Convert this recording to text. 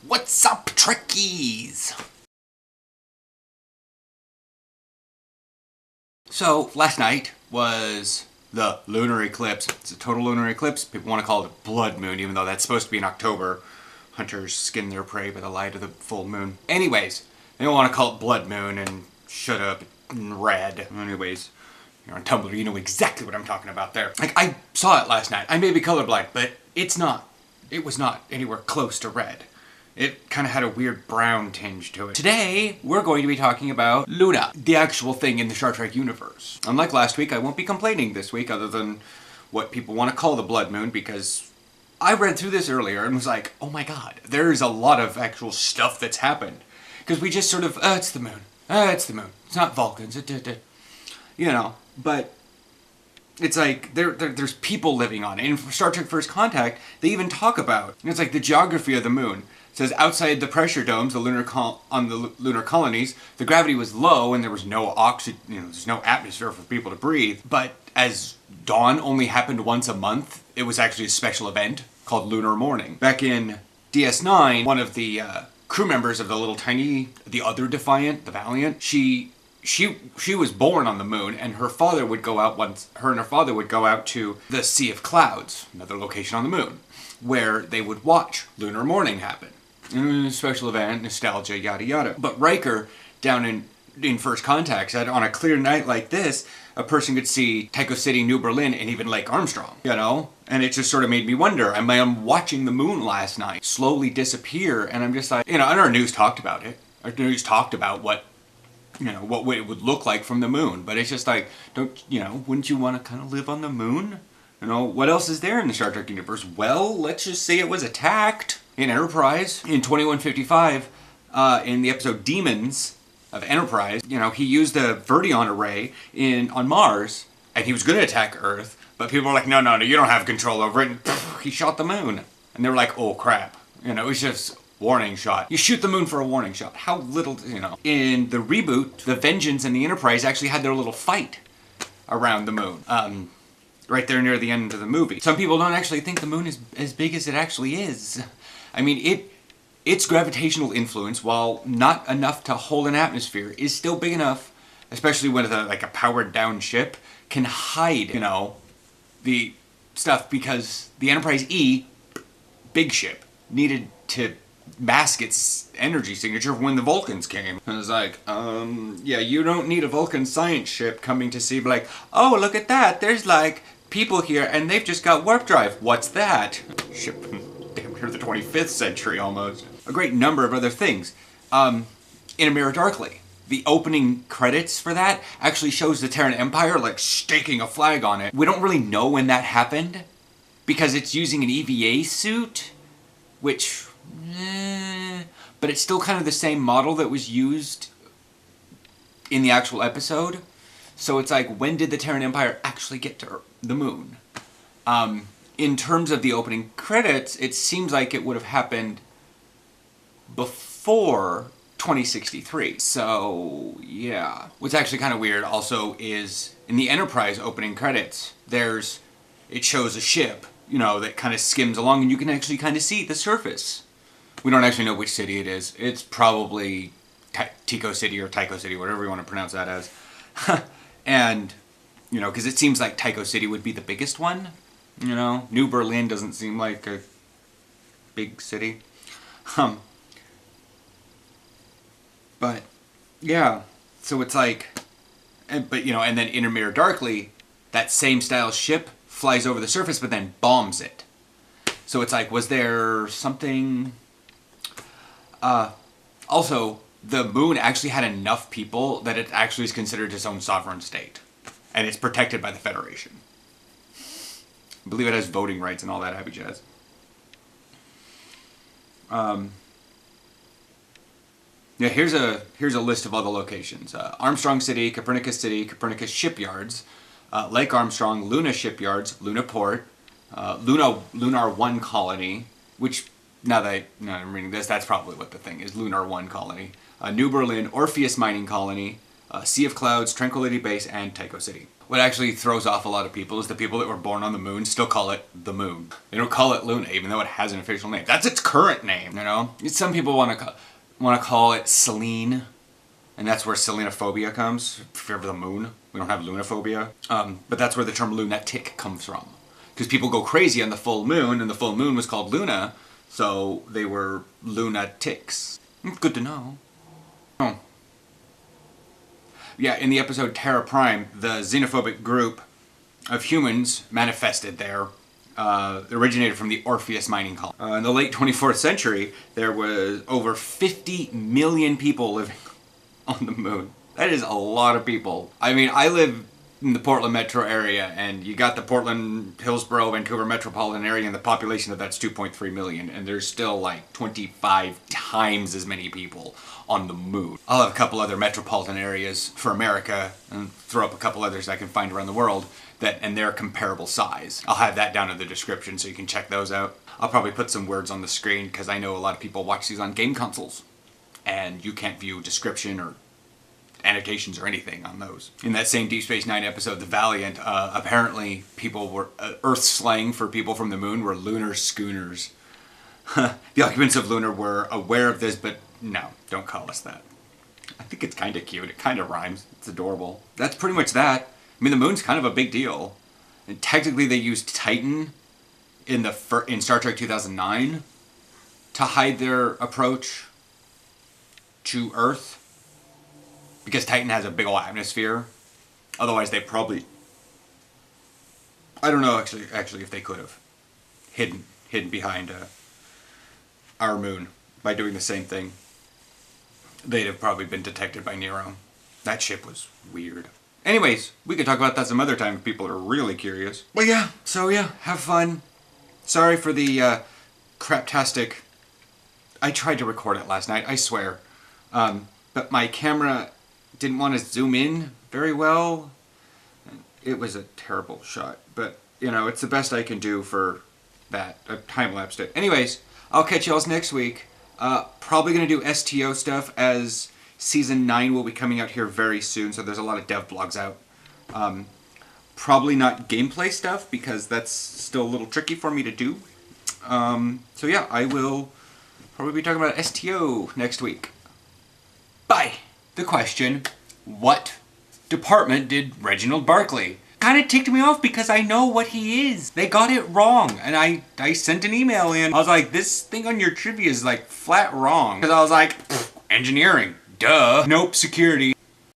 What's up, Trekkies? So, last night was the lunar eclipse. It's a total lunar eclipse. People want to call it a blood moon, even though that's supposed to be in October. Hunters skin their prey by the light of the full moon. Anyways, they don't want to call it blood moon and shut up and red. Anyways, you're on Tumblr, you know exactly what I'm talking about there. Like, I saw it last night. I may be colorblind, but it's not. It was not anywhere close to red. It kind of had a weird brown tinge to it. Today, we're going to be talking about Luna, the actual thing in the Star Trek universe. Unlike last week, I won't be complaining this week other than what people want to call the blood moon, because I read through this earlier and was like, oh my god, there's a lot of actual stuff that's happened. Because we just sort of, it's the moon. It's the moon. It's not Vulcans. You know, but it's like, there's people living on it. In Star Trek First Contact, they even talk about, it's like the geography of the moon. It says outside the pressure domes, on the lunar colonies, the gravity was low and there was no oxygen, there's no atmosphere for people to breathe. But as dawn only happened once a month, it was actually a special event called Lunar Morning. Back in DS9, one of the crew members of the other Defiant, the Valiant, she was born on the moon, and her father would go out to the Sea of Clouds, another location on the moon, where they would watch Lunar Morning happen. Special event, nostalgia, yada yada. But Riker, down in First Contact, said on a clear night like this, a person could see Tycho City, New Berlin, and even Lake Armstrong, And it just sort of made me wonder, I'm watching the moon last night slowly disappear, and I'm just like, and our news talked about it. Our news talked about what it would look like from the moon. But it's just like, wouldn't you want to kind of live on the moon? What else is there in the Star Trek universe? Well, let's just say it was attacked in Enterprise in 2155, in the episode Demons of Enterprise. He used a Verdion array on Mars, and he was going to attack Earth, but people were like, no, you don't have control over it, and he shot the moon. And they were like, oh crap. It was just warning shot. You shoot the moon for a warning shot. How little, In the reboot, the Vengeance and the Enterprise actually had their little fight around the moon. Right there near the end of the movie. Some people don't actually think the moon is as big as it actually is. Its gravitational influence, while not enough to hold an atmosphere, is still big enough, especially when a powered down ship can hide, the stuff, because the Enterprise E, big ship, needed to mask its energy signature when the Vulcans came. And it was like, yeah, you don't need a Vulcan science ship coming to see, like, oh, look at that, there's people here and they've just got warp drive. What's that? Ship from damn near the 25th century almost. A great number of other things. In A Mirror Darkly, the opening credits for that actually shows the Terran Empire staking a flag on it. We don't really know when that happened because it's using an EVA suit, which, but it's still kind of the same model that was used in the actual episode. So it's like, when did the Terran Empire actually get to the moon? In terms of the opening credits, it seems like it would have happened before 2063. So, yeah. What's actually kind of weird also is, in the Enterprise opening credits, it shows a ship, that kind of skims along, and you can actually kind of see the surface. We don't actually know which city it is. It's probably Tycho City or Tycho City, whatever you want to pronounce that as. And, because it seems like Tycho City would be the biggest one. New Berlin doesn't seem like a big city. But, yeah. So it's like, and then in A Mirror Darkly, that same style ship flies over the surface, but then bombs it. So it's like, was there something... Also, the moon actually had enough people that it actually is considered its own sovereign state. And it's protected by the Federation. I believe it has voting rights and all that happy jazz. Yeah, here's a list of all the locations. Armstrong City, Copernicus Shipyards, Lake Armstrong, Luna Shipyards, Luna Port, Lunar 1 Colony, which, now that I'm reading this, that's probably what the thing is, Lunar 1 Colony. New Berlin, Orpheus Mining Colony, Sea of Clouds, Tranquility Base, and Tycho City. what actually throws off a lot of people is the people that were born on the moon still call it the moon. They don't call it Luna, even though it has an official name. That's its current name, you know? Some people want to call it Selene, and that's where selenophobia comes, fear of the moon. We don't have lunophobia. But that's where the term lunatic comes from. Because people go crazy on the full moon, and the full moon was called Luna, so they were lunatics. Good to know. Oh. Yeah, in the episode Terra Prime, the xenophobic group of humans manifested there. Originated from the Orpheus mining colony. In the late 24th century, there was over 50 million people living on the moon. That is a lot of people. I mean, I live in the Portland metro area, and you got the Portland, Hillsborough, Vancouver metropolitan area, and the population of that's 2.3 million, and there's still like 25 times as many people on the moon. I'll have a couple other metropolitan areas for America, and throw up a couple others I can find around the world, and they're comparable size. I'll have that down in the description so you can check those out. I'll probably put some words on the screen, because I know a lot of people watch these on game consoles, and you can't view description or annotations or anything on those. In that same Deep Space Nine episode, The Valiant, apparently people were, Earth slang for people from the moon were lunar schooners. The occupants of Lunar were aware of this, but no, don't call us that. I think it's kind of cute. It kind of rhymes. It's adorable. That's pretty much that. I mean, the moon's kind of a big deal. And technically they used Titan in Star Trek 2009 to hide their approach to Earth. Because Titan has a big old atmosphere. Otherwise they probably... I don't know actually if they could have hidden behind our moon by doing the same thing. They'd have probably been detected by Nero. That ship was weird. Anyways, we could talk about that some other time if people are really curious. But yeah, so yeah, have fun. Sorry for the craptastic... I tried to record it last night, I swear. But my camera didn't want to zoom in very well. It was a terrible shot, but you know, it's the best I can do for that. I time-lapsed it. Anyways, I'll catch y'all next week. Probably gonna do STO stuff, as Season 9 will be coming out here very soon, so there's a lot of dev blogs out. Probably not gameplay stuff, because that's still a little tricky for me to do. So yeah, I will probably be talking about STO next week. Bye! The question, what department did Reginald Barclay? Kind of ticked me off because I know what he is. They got it wrong, and I sent an email in. I was like, this thing on your trivia is like flat wrong. Because I was like, engineering, duh. Nope, security.